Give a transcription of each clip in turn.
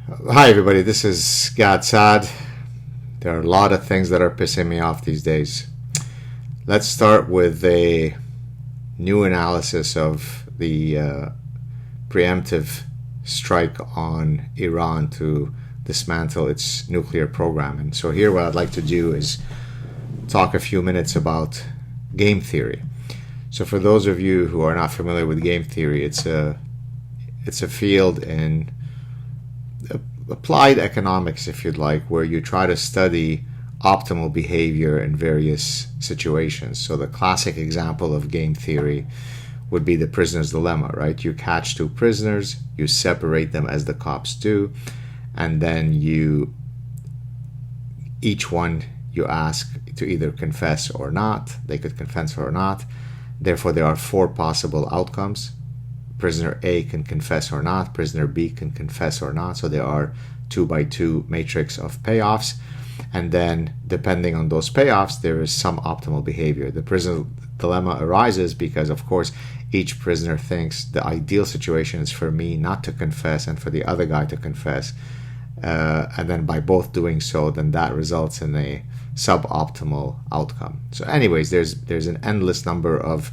Hi everybody, this is Saad. There are a lot of things that are pissing me off these days. Let's start with a new analysis of the preemptive strike on Iran to dismantle its nuclear program. And so here what I'd like to do is talk a few minutes about game theory. So for those of you who are not familiar with game theory, it's a field in applied economics, if you'd like, where you try to study optimal behavior in various situations. So the classic example of game theory would be the prisoner's dilemma, right? You catch two prisoners, you separate them as the cops do, and then each one you ask to either confess or not. They could confess or not. Therefore, there are four possible outcomes. Prisoner A can confess or not, prisoner B can confess or not, so there are 2x2 matrix of payoffs, and then depending on those payoffs there is some optimal behavior. The prisoner dilemma arises because of course each prisoner thinks the ideal situation is for me not to confess and for the other guy to confess, and then by both doing so, then that results in a suboptimal outcome. So anyways, there's an endless number of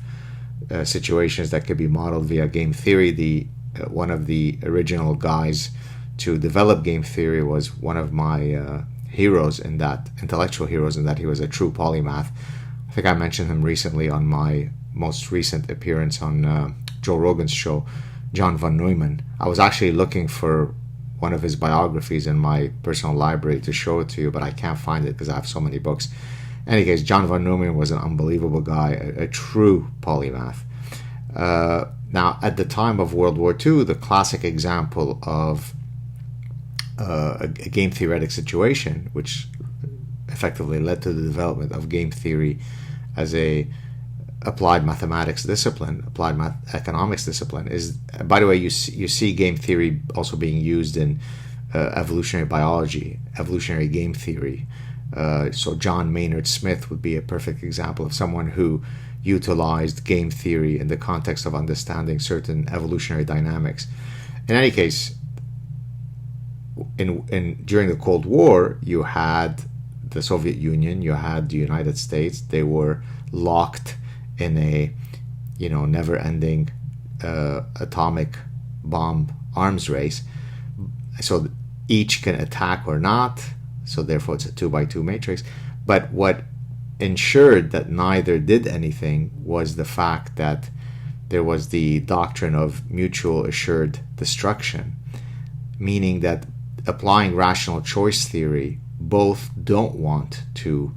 situations that could be modeled via game theory. One of the original guys to develop game theory was one of my heroes in that, intellectual heroes, in that he was a true polymath. I think I mentioned him recently on my most recent appearance on Joe Rogan's show, John von Neumann. I was actually looking for one of his biographies in my personal library to show it to you, but I can't find it because I have so many books. In any case, John von Neumann was an unbelievable guy, a true polymath. Now, at the time of World War II, the classic example of a game theoretic situation, which effectively led to the development of game theory as a applied mathematics discipline, applied economics discipline, is, by the way, you see game theory also being used in evolutionary biology, evolutionary game theory. So John Maynard Smith would be a perfect example of someone who utilized game theory in the context of understanding certain evolutionary dynamics. In any case, during the Cold War, you had the Soviet Union, you had the United States. They were locked in a never-ending atomic bomb arms race. So each can attack or not. So therefore it's a 2x2 matrix. But what ensured that neither did anything was the fact that there was the doctrine of mutual assured destruction, meaning that applying rational choice theory, both don't want to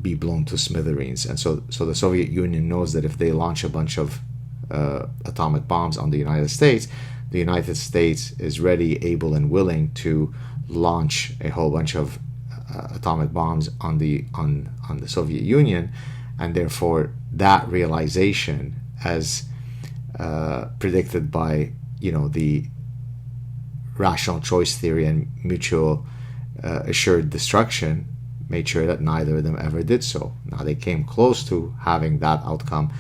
be blown to smithereens. And so the Soviet Union knows that if they launch a bunch of atomic bombs on the United States is ready, able, and willing to launch a whole bunch of atomic bombs on the Soviet Union, and therefore that realization, as predicted by the rational choice theory and mutual assured destruction, made sure that neither of them ever did so. Now they came close to having that outcome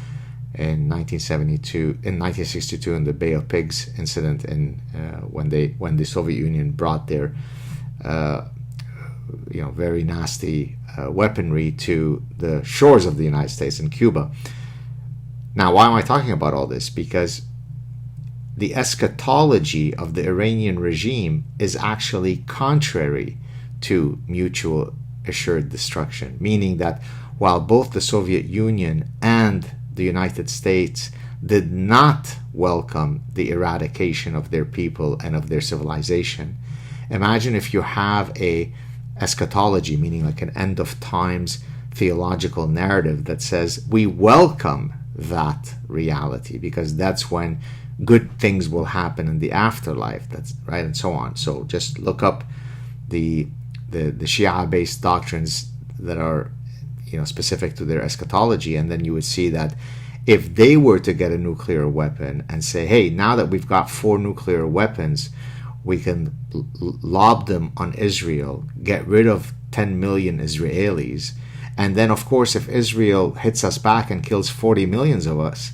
in 1962 in the Bay of Pigs incident, when the Soviet Union brought their very nasty weaponry to the shores of the United States and Cuba. Now, why am I talking about all this? Because the esquetology of the Iranian regime is actually contrary to mutual assured destruction, meaning that while both the Soviet Union and the United States did not welcome the eradication of their people and of their civilization, imagine if you have a eschatology, meaning like an end of times theological narrative that says we welcome that reality because that's when good things will happen in the afterlife, that's right, and so on. So just look up the Shia-based doctrines that are specific to their eschatology, and then you would see that if they were to get a nuclear weapon and say, hey, now that we've got 4 nuclear weapons, we can lob them on Israel, get rid of 10 million Israelis, and then of course if Israel hits us back and kills 40 million of us,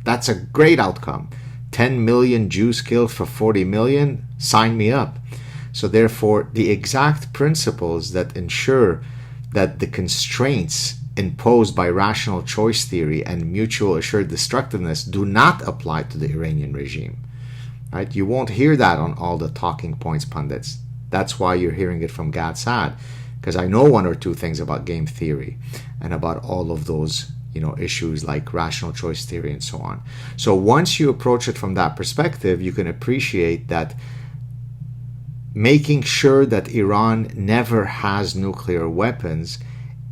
that's a great outcome. 10 million Jews killed for 40 million, sign me up. So therefore, the exact principles that ensure that the constraints imposed by rational choice theory and mutual assured destructiveness do not apply to the Iranian regime. Right? You won't hear that on all the talking points pundits. That's why you're hearing it from Gad Saad, because I know one or two things about game theory and about all of those, issues like rational choice theory and so on. So once you approach it from that perspective, you can appreciate that making sure that Iran never has nuclear weapons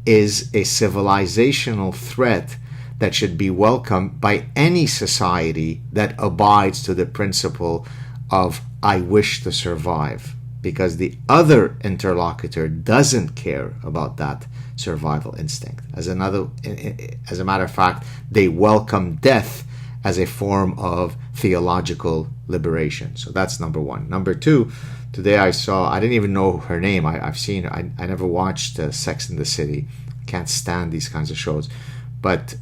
is a civilizational threat that should be welcomed by any society that abides to the principle of I wish to survive, because the other interlocutor doesn't care about that survival instinct. As a matter of fact, they welcome death as a form of theological liberation. So that's number one. Number two, today I didn't even know her name. I never watched Sex and the City. I can't stand these kinds of shows. But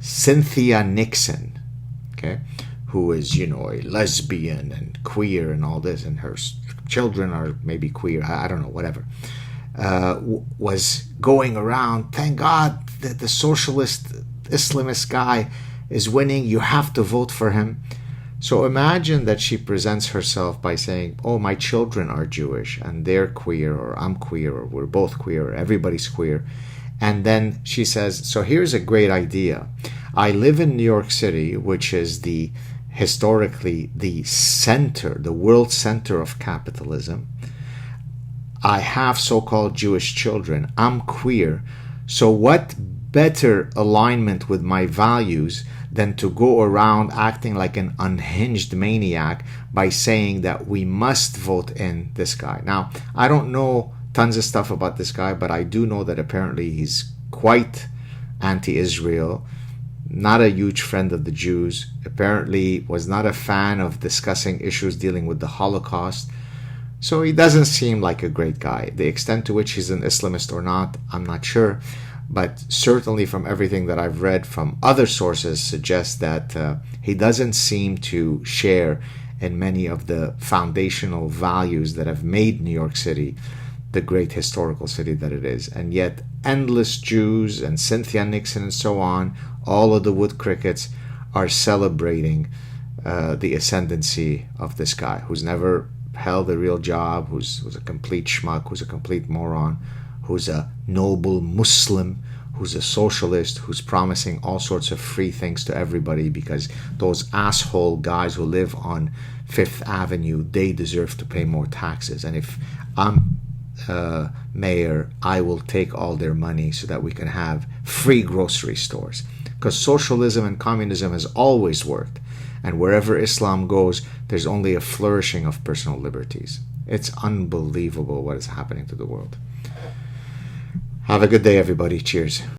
Cynthia Nixon, okay, who is, a lesbian and queer and all this, and her children are maybe queer, I don't know, whatever, was going around, thank God that the socialist Islamist guy is winning, you have to vote for him. So imagine that she presents herself by saying, oh, my children are Jewish and they're queer, or I'm queer, or we're both queer, or everybody's queer. And then she says, so here's a great idea. I live in New York City, which is historically the center, the world center of capitalism. I have so-called Jewish children. I'm queer. So what better alignment with my values than to go around acting like an unhinged maniac by saying that we must vote in this guy. Now, I don't know tons of stuff about this guy, but I do know that apparently he's quite anti-Israel, not a huge friend of the Jews, apparently was not a fan of discussing issues dealing with the Holocaust. So he doesn't seem like a great guy. The extent to which he's an Islamist or not, I'm not sure. But certainly from everything that I've read from other sources suggests that he doesn't seem to share in many of the foundational values that have made New York City the great historical city that it is. And yet endless Jews and Cynthia Nixon and so on, all of the wood crickets are celebrating the ascendancy of this guy who's never held a real job, who's a complete schmuck, who's a complete moron, who's a noble Muslim, who's a socialist, who's promising all sorts of free things to everybody because those asshole guys who live on Fifth Avenue, they deserve to pay more taxes. And if I'm mayor, I will take all their money so that we can have free grocery stores. Because socialism and communism has always worked. And wherever Islam goes, there's only a flourishing of personal liberties. It's unbelievable what is happening to the world. Have a good day, everybody. Cheers.